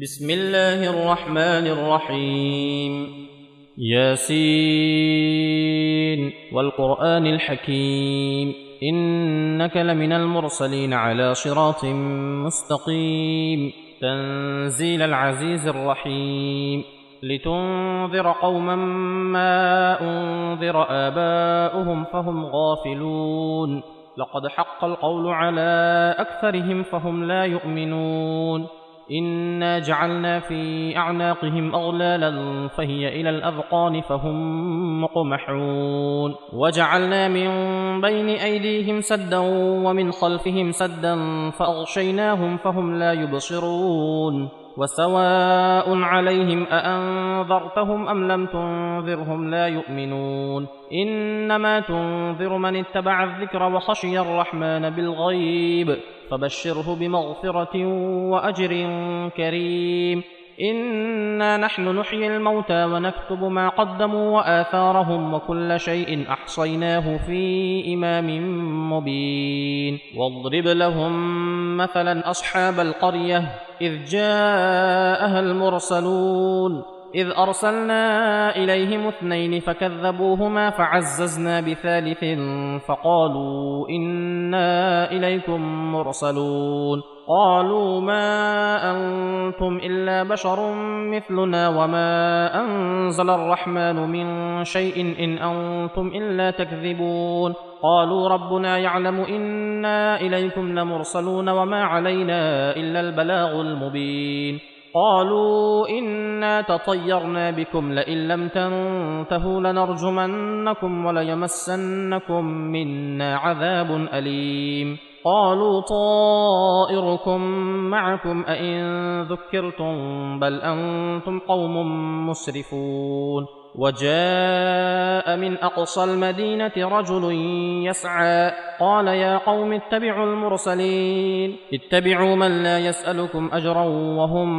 بسم الله الرحمن الرحيم. ياسين والقرآن الحكيم، إنك لمن المرسلين على صراط مستقيم. تنزيل العزيز الرحيم، لتنذر قوما ما أنذر آباؤهم فهم غافلون. لقد حق القول على أكثرهم فهم لا يؤمنون. إنا جعلنا في أعناقهم أغلالا فهي إلى الأذقان فهم مقمحون. وجعلنا من بين أيديهم سدا ومن خلفهم سدا فأغشيناهم فهم لا يبصرون. وسواء عليهم أأنذرتهم أم لم تنذرهم لا يؤمنون. إنما تنذر من اتبع الذكر وخشي الرحمن بالغيب، فبشره بمغفرة وأجر كريم. إنا نحن نحيي الموتى ونكتب ما قدموا وآثارهم وكل شيء أحصيناه في إمام مبين. واضرب لهم مثلا أصحاب القرية إذ جاءها المرسلون، إذ أرسلنا إليهم 2 فكذبوهما فعززنا ب3 فقالوا إنا إليكم مرسلون. قالوا ما أنتم إلا بشر مثلنا وما أنزل الرحمن من شيء إن أنتم إلا تكذبون. قالوا ربنا يعلم إنا إليكم لمرسلون وما علينا إلا البلاغ المبين. قالوا إنا تطيرنا بكم لئن لم تنتهوا لنرجمنكم وليمسنكم منا عذاب أليم. قالوا طائركم معكم أئن ذكرتم بل أنتم قوم مسرفون. وجاء من أقصى المدينة رجل يسعى قال يا قوم اتبعوا المرسلين، اتبعوا من لا يسألكم أجرا وهم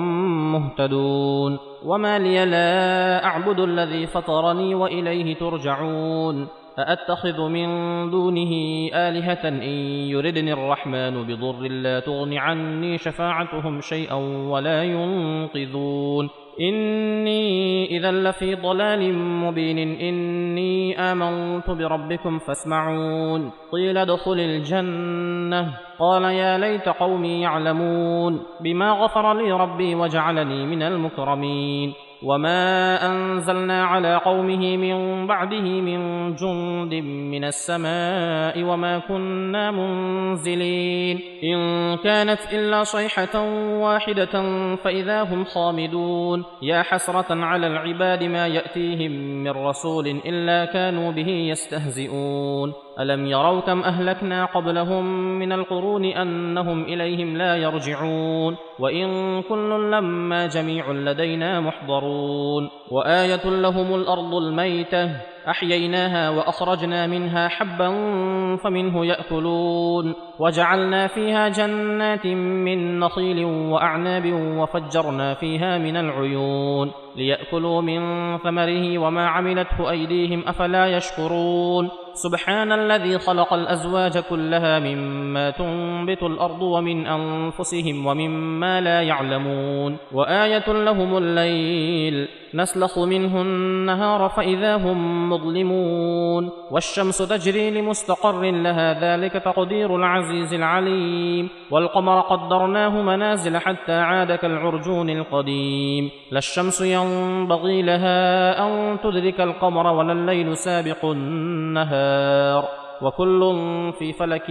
مهتدون. وما لي لا أعبد الذي فطرني وإليه ترجعون. أأتخذ من دونه آلهة إن يردني الرحمن بضر لا تغن عني شفاعتهم شيئا ولا ينقذون. إني إذا لفي ضلال مبين. إني آمنت بربكم فاسمعون. قيل ادخل الجنة قال يا ليت قومي يعلمون بما غفر لي ربي وجعلني من المكرمين. وما أنزلنا على قومه من بعده من جند من السماء وما كنا منزلين. إن كانت إلا صيحة واحدة فإذا هم خامدون. يا حسرة على العباد ما يأتيهم من رسول إلا كانوا به يستهزئون. ألم يروا كم أهلكنا قبلهم من القرون أنهم إليهم لا يرجعون. وإن كل لما جميع لدينا محضرون. وآية لهم الأرض الميتة أحييناها وأخرجنا منها حبا فمنه يأكلون. وجعلنا فيها جنات من نخيل وأعناب وفجرنا فيها من العيون ليأكلوا من ثمره وما عملته أيديهم أفلا يشكرون. سبحان الذي خلق الأزواج كلها مما تنبت الأرض ومن أنفسهم ومما لا يعلمون. وآية لهم الليل نسلخ منه النهار فإذا هم مظلمون. والشمس تجري لمستقر لها ذلك تقدير العزيز العليم. والقمر قدرناه منازل حتى عاد كالعرجون القديم. لا الشمس ينبغي لها أن تدرك القمر ولا الليل سابق النهار وكل في فلك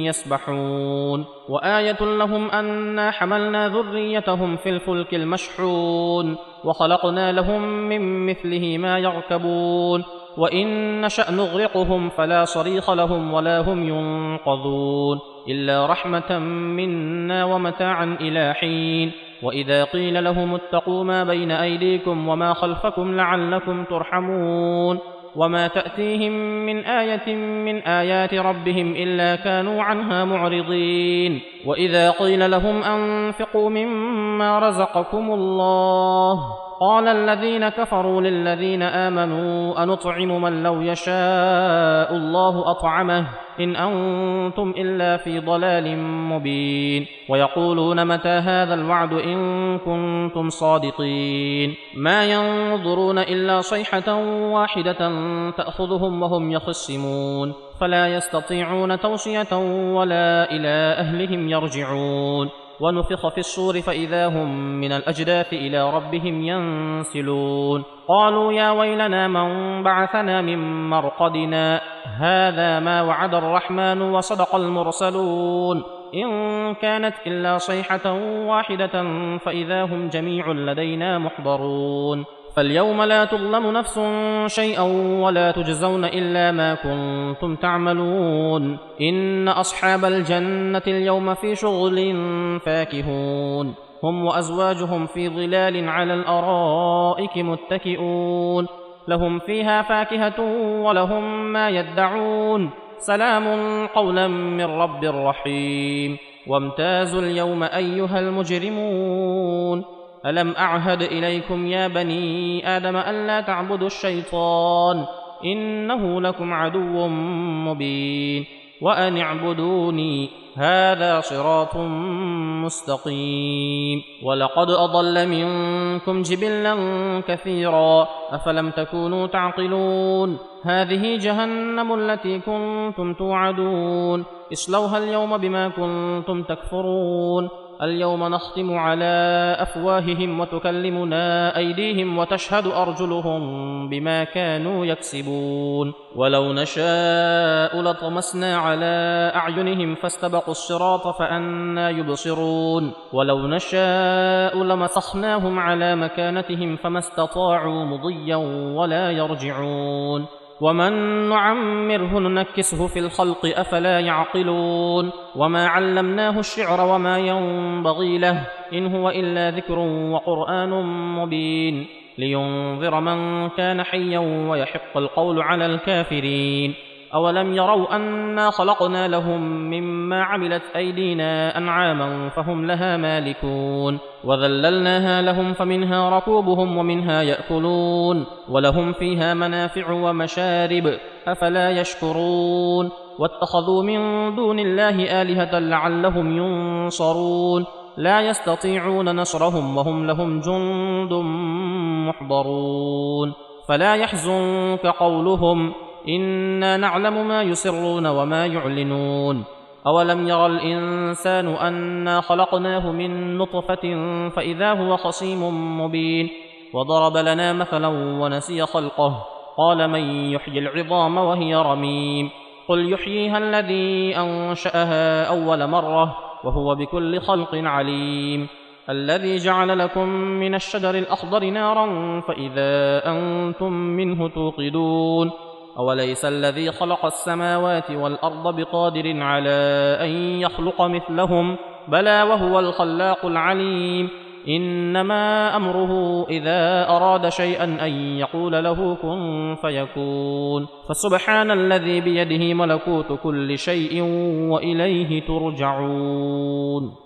يسبحون. وآية لهم أنا حملنا ذريتهم في الفلك المشحون وخلقنا لهم من مثله ما يركبون. وإن نشأ نغرقهم فلا صريخ لهم ولا هم ينقذون إلا رحمة منا ومتاعا إلى حين. وإذا قيل لهم اتقوا ما بين أيديكم وما خلفكم لعلكم ترحمون. وما تأتيهم من آية من آيات ربهم إلا كانوا عنها معرضين. وإذا قيل لهم أنفقوا مما رزقكم الله قال الذين كفروا للذين آمنوا أنطعم من لو يشاء الله أطعمه إن أنتم إلا في ضلال مبين ويقولون متى هذا الوعد إن كنتم صادقين ما ينظرون إلا صيحة واحدة تأخذهم وهم يخصمون فلا يستطيعون توصية ولا إلى أهلهم يرجعون ونفخ في الصور فإذا هم من الأجداث إلى ربهم ينسلون قالوا يا ويلنا من بعثنا من مرقدنا هذا ما وعد الرحمن وصدق المرسلون إن كانت إلا صيحة واحدة فإذا هم جميع لدينا محضرون فاليوم لا تظلم نفس شيئا ولا تجزون إلا ما كنتم تعملون إن أصحاب الجنة اليوم في شغل فاكهون هم وأزواجهم في ظلال على الأرائك متكئون لهم فيها فاكهة ولهم ما يدعون سلام قولا من رب رحيم وامتازوا اليوم أيها المجرمون ألم أعهد إليكم يا بني آدم ألا تعبدوا الشيطان إنه لكم عدو مبين وأن اعبدوني هذا صراط مستقيم ولقد أضل منكم جبلا كثيرا أفلم تكونوا تعقلون هذه جهنم التي كنتم توعدون اصلوها اليوم بما كنتم تكفرون اليوم نختم على أفواههم وتكلمنا أيديهم وتشهد أرجلهم بما كانوا يكسبون ولو نشاء لطمسنا على أعينهم فاستبقوا الصراط فأنى يبصرون ولو نشاء لمسخناهم على مكانتهم فما استطاعوا مضيا ولا يرجعون ومن نعمره ننكسه في الخلق أفلا يعقلون وما علمناه الشعر وما ينبغي له إن هو إلا ذكر وقرآن مبين لينذر من كان حيا ويحق القول على الكافرين أولم يروا أنا خلقنا لهم مما عملت أيدينا أنعاما فهم لها مالكون وذللناها لهم فمنها ركوبهم ومنها يأكلون ولهم فيها منافع ومشارب أفلا يشكرون واتخذوا من دون الله آلهة لعلهم ينصرون لا يستطيعون نصرهم وهم لهم جند محضرون فلا يحزنك قولهم إنا نعلم ما يسرون وما يعلنون أولم ير الإنسان أنا خلقناه من نطفة فإذا هو خصيم مبين وضرب لنا مثلا ونسي خلقه قال من يحيي العظام وهي رميم قل يحييها الذي أنشأها أول مرة وهو بكل خلق عليم الذي جعل لكم من الشجر الأخضر نارا فإذا أنتم منه توقدون أوليس الذي خلق السماوات والأرض بقادر على أن يخلق مثلهم بلى وهو الخلاق العليم إنما أمره إذا أراد شيئا أن يقول له كن فيكون فسبحان الذي بيده ملكوت كل شيء وإليه ترجعون